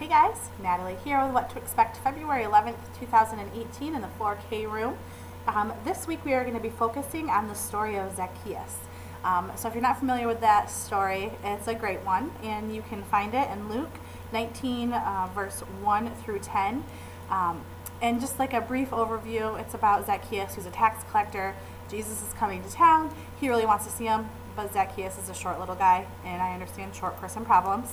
Hey guys, Natalie here with What to Expect February 11th, 2018 in the 4K room. This week we are going to be focusing on the story of Zacchaeus. So if you're not familiar with that story, it's a great one, and you can find it in Luke 19, verse 1 through 10. And just like a brief overview, it's about Zacchaeus, who's a tax collector. Jesus is coming to town. He really wants to see him, but Zacchaeus is a short little guy, and I understand short person problems.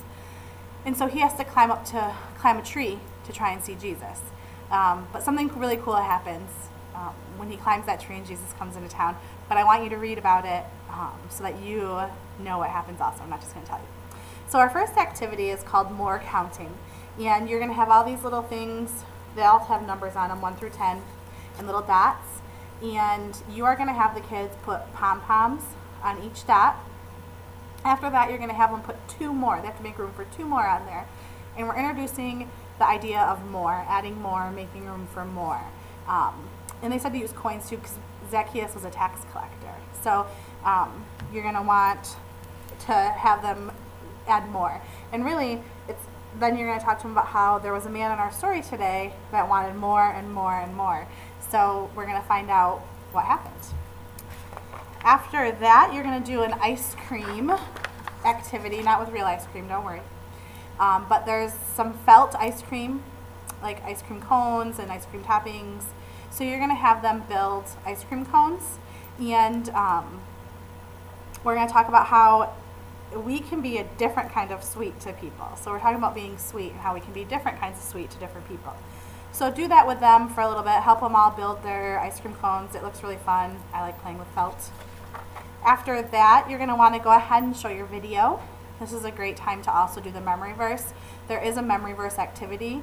And so he has to climb a tree to try and see Jesus. But something really cool happens when he climbs that tree and Jesus comes into town. But I want you to read about it so that you know what happens also. I'm not just going to tell you. So our first activity is called More Counting. And you're going to have all these little things. They all have numbers on them, 1 through 10, and little dots. And you are going to have the kids put pom-poms on each dot. After that, you're going to have them put 2 more. They have to make room for 2 more on there. And we're introducing the idea of more, adding more, making room for more. And they said to use coins too because Zacchaeus was a tax collector. So you're going to want to have them add more. And really, then you're going to talk to them about how there was a man in our story today that wanted more and more and more. So we're going to find out what happened. After that, you're going to do an ice cream activity, not with real ice cream, don't worry. But there's some felt ice cream, like ice cream cones and ice cream toppings. So you're going to have them build ice cream cones. And we're going to talk about how we can be a different kind of sweet to people. So we're talking about being sweet and how we can be different kinds of sweet to different people. So do that with them for a little bit. Help them all build their ice cream cones. It looks really fun. I like playing with felt. After that, you're going to want to go ahead and show your video. This is a great time to also do the memory verse. There is a memory verse activity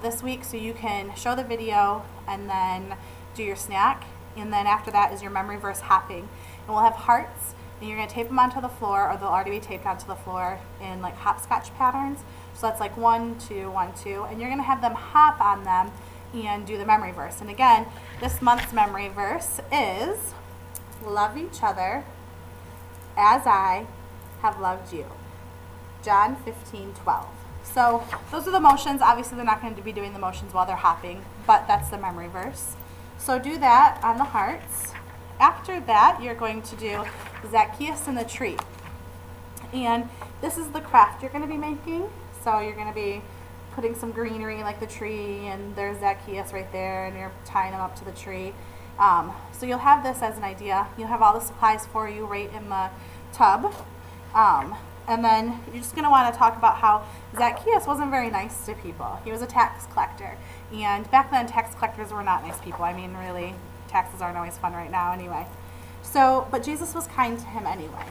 this week, so you can show the video and then do your snack. And then after that is your memory verse hopping. And we'll have hearts, and you're going to tape them onto the floor, or they'll already be taped onto the floor in like hopscotch patterns. So that's like 1, 2, 1, 2. And you're going to have them hop on them and do the memory verse. And again, this month's memory verse is, love each other as I have loved you. John 15:12. So those are the motions. Obviously, they're not going to be doing the motions while they're hopping, but that's the memory verse. So do that on the hearts. After that, you're going to do Zacchaeus and the tree. And this is the craft you're going to be making. So you're going to be putting some greenery like the tree, and there's Zacchaeus right there, and you're tying him up to the tree. So you'll have this as an idea. You'll have all the supplies for you right in the tub. And then you're just going to want to talk about how Zacchaeus wasn't very nice to people. He was a tax collector. And back then, tax collectors were not nice people. I mean, really, taxes aren't always fun right now anyway. So, but Jesus was kind to him anyway.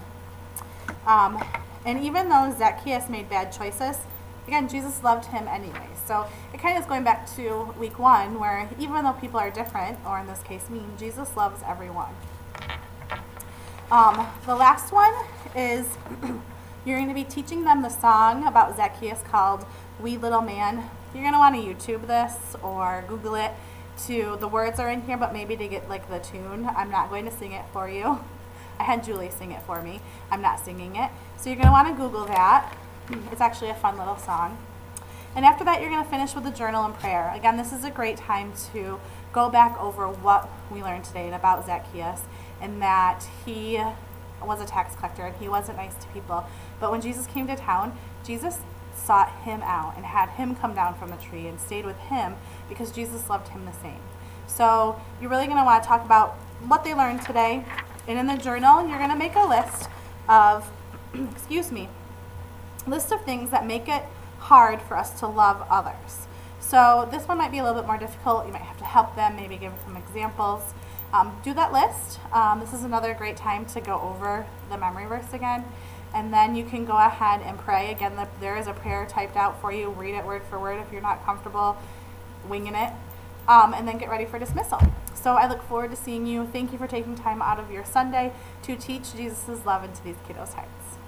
And even though Zacchaeus made bad choices, again, Jesus loved him anyway. So it kind of is going back to week 1, where even though people are different, or in this case mean, Jesus loves everyone. The last one is you're going to be teaching them the song about Zacchaeus called Wee Little Man. You're going to want to YouTube this or Google it. The words are in here, but maybe to get like the tune. I'm not going to sing it for you. I had Julie sing it for me. I'm not singing it. So you're going to want to Google that. It's actually a fun little song. And after that, you're going to finish with a journal and prayer. Again, this is a great time to go back over what we learned today about Zacchaeus, and that he was a tax collector and he wasn't nice to people. But when Jesus came to town, Jesus sought him out and had him come down from the tree and stayed with him because Jesus loved him the same. So you're really going to want to talk about what they learned today. And in the journal, you're going to make a list of, list of things that make it hard for us to love others. So this one might be a little bit more difficult. You might have to help them, maybe give them examples. Do that list. This is another great time to go over the memory verse again. And then you can go ahead and pray. Again, there is a prayer typed out for you. Read it word for word if you're not comfortable winging it. And then get ready for dismissal. So I look forward to seeing you. Thank you for taking time out of your Sunday to teach Jesus' love into these kiddos' hearts.